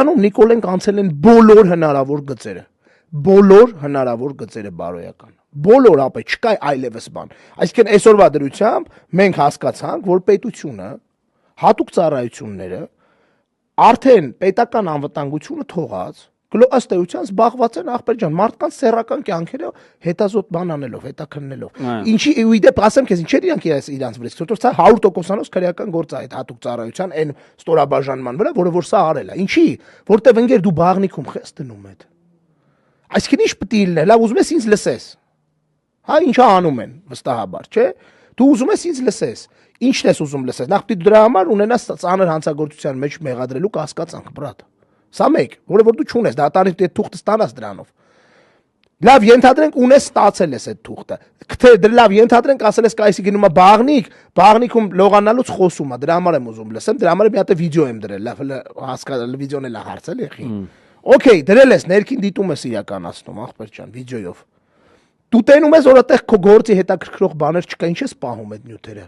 Անում Նիկոլեն կանցել են բոլոր հնարավոր գծերը բարոյական։ Բոլոր ապե չկա այլևս բան։ Այսինքն այսօրվա դրությամբ մենք հասկացանք, որ պետությունը, հատուկ ծառայությունները արդեն պետական անվտանգությունը թողած, ըստ էության զբաղված են ախպեր ջան, մարդկանց սեռական կյանքերը հետազոտ բան անելով, հետաքննելով։ Ինչի ու իդեպ ասեմ քեզ, ինչեր իրանք իրանց վրա, որտեղ սա 100%-անոց քրեական գործ է այդ հատուկ ծառայության այն ստորաբաժանման վրա, որը որ սա արել է։ Ինչի, որտեղ ընկեր դու բաղնիքում խես դնում ես։ Այսինքն ինչ պետք է լինի, լավ ուզում ես ինձ լսես։ Հա ինչա անում են վստահաբար, չէ՞։ Դու ուզում ես ինձ լսես։ Ինչն ես ուզում լսես։ Նախ պիտի դրա համար ունենաս ծանր հանցագործության մեջ մեղադրելու կասկածանք, բրատ։ Սա մեկ, որը որ դու չունես, դատարանի թուղթը ստանաս դրանով։ Լավ, ենթադրենք ունես ստացել ես այդ թուղթը։ Թե լավ, ենթադրենք ասել ես կայսի գնում է բաղնիքում լողանալուց խոսում է, դրա համար եմ ուզում լսեմ, դրա համար մի հատ վիդեո եմ դրել, լավ, հասկանալ, վիդեոն էլ է հարցել եղի։ Okay, դրել ես, ներքին դիտում ես իրականացնում, ախպեր ջան, վիդեոյով։ Դու տենում ես, որ այդտեղ քո գործի հետաքրքրող բաներ չկա, ինչ ես պահում այդ նյութերը։